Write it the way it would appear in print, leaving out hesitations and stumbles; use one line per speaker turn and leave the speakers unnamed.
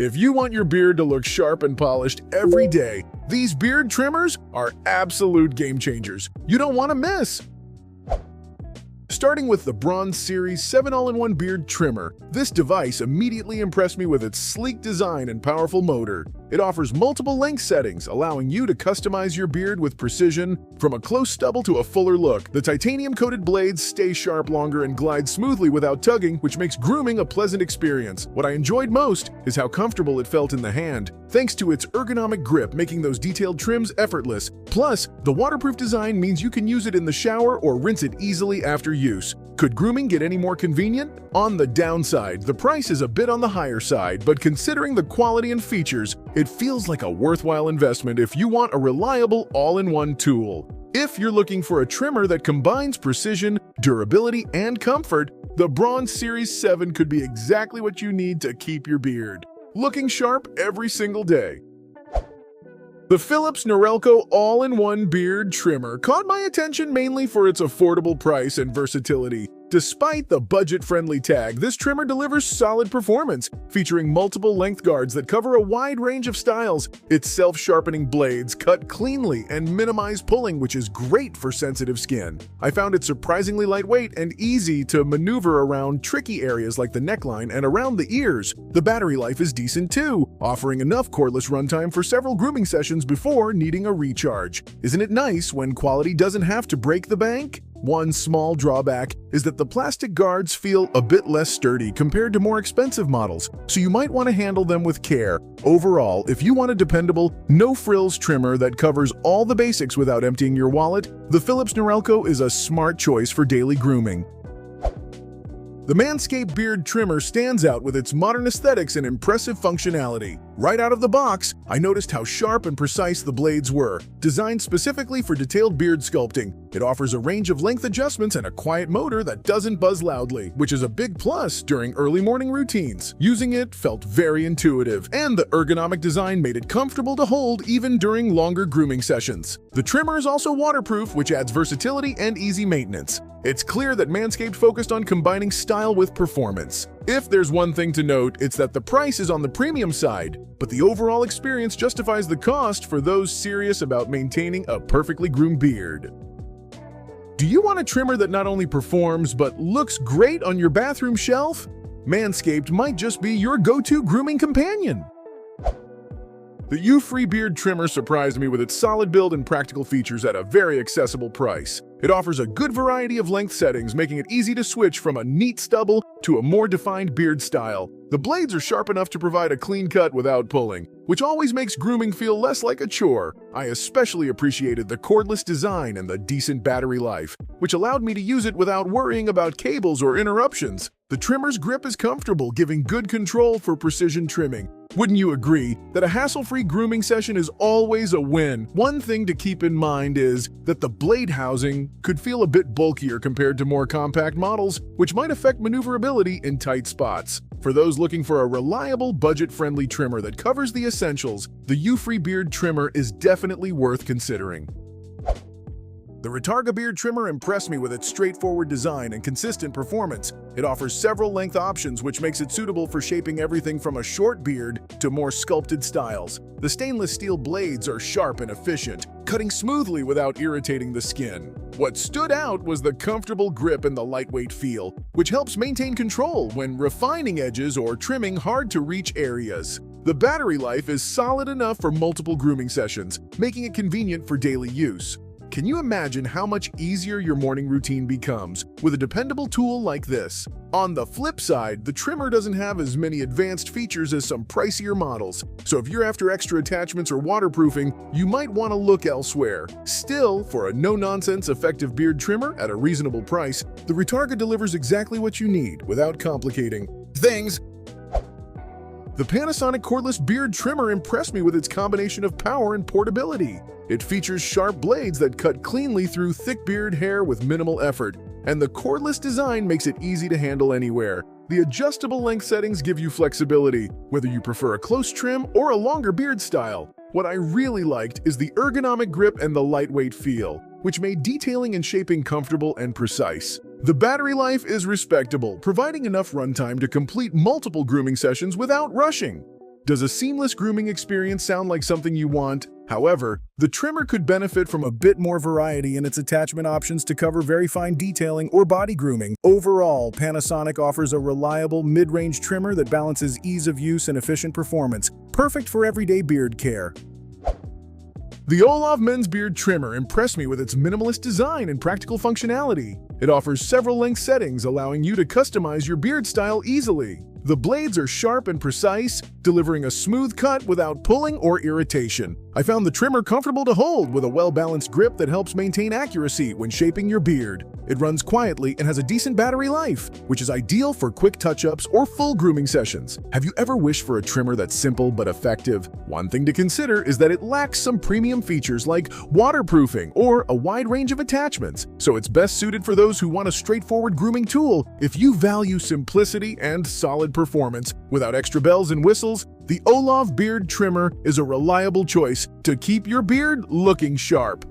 If you want your beard to look sharp and polished every day, these beard trimmers are absolute game changers. You don't want to miss. Starting with the Braun Series 7 All-in-One Beard Trimmer, this device immediately impressed me with its sleek design and powerful motor. It offers multiple length settings, allowing you to customize your beard with precision, from a close stubble to a fuller look. The titanium-coated blades stay sharp longer and glide smoothly without tugging, which makes grooming a pleasant experience. What I enjoyed most is how comfortable it felt in the hand, thanks to its ergonomic grip, making those detailed trims effortless. Plus, the waterproof design means you can use it in the shower or rinse it easily after use. Could grooming get any more convenient? On the downside, the price is a bit on the higher side, but considering the quality and features, it feels like a worthwhile investment if you want a reliable all-in-one tool. If you're looking for a trimmer that combines precision, durability, and comfort, the Braun Series 7 could be exactly what you need to keep your beard looking sharp every single day. The Philips Norelco All-in-One Beard Trimmer caught my attention mainly for its affordable price and versatility. Despite the budget-friendly tag, this trimmer delivers solid performance, featuring multiple length guards that cover a wide range of styles. Its self-sharpening blades cut cleanly and minimize pulling, which is great for sensitive skin. I found it surprisingly lightweight and easy to maneuver around tricky areas like the neckline and around the ears. The battery life is decent too, offering enough cordless runtime for several grooming sessions before needing a recharge. Isn't it nice when quality doesn't have to break the bank? One small drawback is that the plastic guards feel a bit less sturdy compared to more expensive models, so you might want to handle them with care. Overall, if you want a dependable, no-frills trimmer that covers all the basics without emptying your wallet, the Philips Norelco is a smart choice for daily grooming. The Manscaped beard trimmer stands out with its modern aesthetics and impressive functionality. Right out of the box, I noticed how sharp and precise the blades were. Designed specifically for detailed beard sculpting, it offers a range of length adjustments and a quiet motor that doesn't buzz loudly, which is a big plus during early morning routines. Using it felt very intuitive, and the ergonomic design made it comfortable to hold even during longer grooming sessions. The trimmer is also waterproof, which adds versatility and easy maintenance. It's clear that Manscaped focused on combining style with performance. If there's one thing to note, it's that the price is on the premium side, but the overall experience justifies the cost for those serious about maintaining a perfectly groomed beard. Do you want a trimmer that not only performs but looks great on your bathroom shelf? Manscaped might just be your go-to grooming companion. The Ufree beard trimmer surprised me with its solid build and practical features at a very accessible price. It offers a good variety of length settings, making it easy to switch from a neat stubble to a more defined beard style. The blades are sharp enough to provide a clean cut without pulling, which always makes grooming feel less like a chore. I especially appreciated the cordless design and the decent battery life, which allowed me to use it without worrying about cables or interruptions. The trimmer's grip is comfortable, giving good control for precision trimming. Wouldn't you agree that a hassle-free grooming session is always a win? One thing to keep in mind is that the blade housing could feel a bit bulkier compared to more compact models, which might affect maneuverability in tight spots. For those looking for a reliable, budget-friendly trimmer that covers the essentials, the Ufree beard trimmer is definitely worth considering. The Ritarga beard trimmer impressed me with its straightforward design and consistent performance. It offers several length options, which makes it suitable for shaping everything from a short beard to more sculpted styles. The stainless steel blades are sharp and efficient, cutting smoothly without irritating the skin. What stood out was the comfortable grip and the lightweight feel, which helps maintain control when refining edges or trimming hard-to-reach areas. The battery life is solid enough for multiple grooming sessions, making it convenient for daily use. Can you imagine how much easier your morning routine becomes with a dependable tool like this? On the flip side, the trimmer doesn't have as many advanced features as some pricier models, so if you're after extra attachments or waterproofing, you might want to look elsewhere. Still, for a no-nonsense effective beard trimmer at a reasonable price, the Ritarga delivers exactly what you need without complicating things. The Panasonic cordless beard trimmer impressed me with its combination of power and portability. It features sharp blades that cut cleanly through thick beard hair with minimal effort, and the cordless design makes it easy to handle anywhere. The adjustable length settings give you flexibility, whether you prefer a close trim or a longer beard style. What I really liked is the ergonomic grip and the lightweight feel, which made detailing and shaping comfortable and precise. The battery life is respectable, providing enough runtime to complete multiple grooming sessions without rushing. Does a seamless grooming experience sound like something you want? However, the trimmer could benefit from a bit more variety in its attachment options to cover very fine detailing or body grooming. Overall, Panasonic offers a reliable mid-range trimmer that balances ease of use and efficient performance, perfect for everyday beard care. The Olov men's beard trimmer impressed me with its minimalist design and practical functionality. It offers several length settings, allowing you to customize your beard style easily. The blades are sharp and precise, delivering a smooth cut without pulling or irritation. I found the trimmer comfortable to hold with a well-balanced grip that helps maintain accuracy when shaping your beard. It runs quietly and has a decent battery life, which is ideal for quick touch-ups or full grooming sessions. Have you ever wished for a trimmer that's simple but effective? One thing to consider is that it lacks some premium features like waterproofing or a wide range of attachments, so it's best suited for those who want a straightforward grooming tool. If you value simplicity and solid performance without extra bells and whistles, the Olov beard trimmer is a reliable choice to keep your beard looking sharp.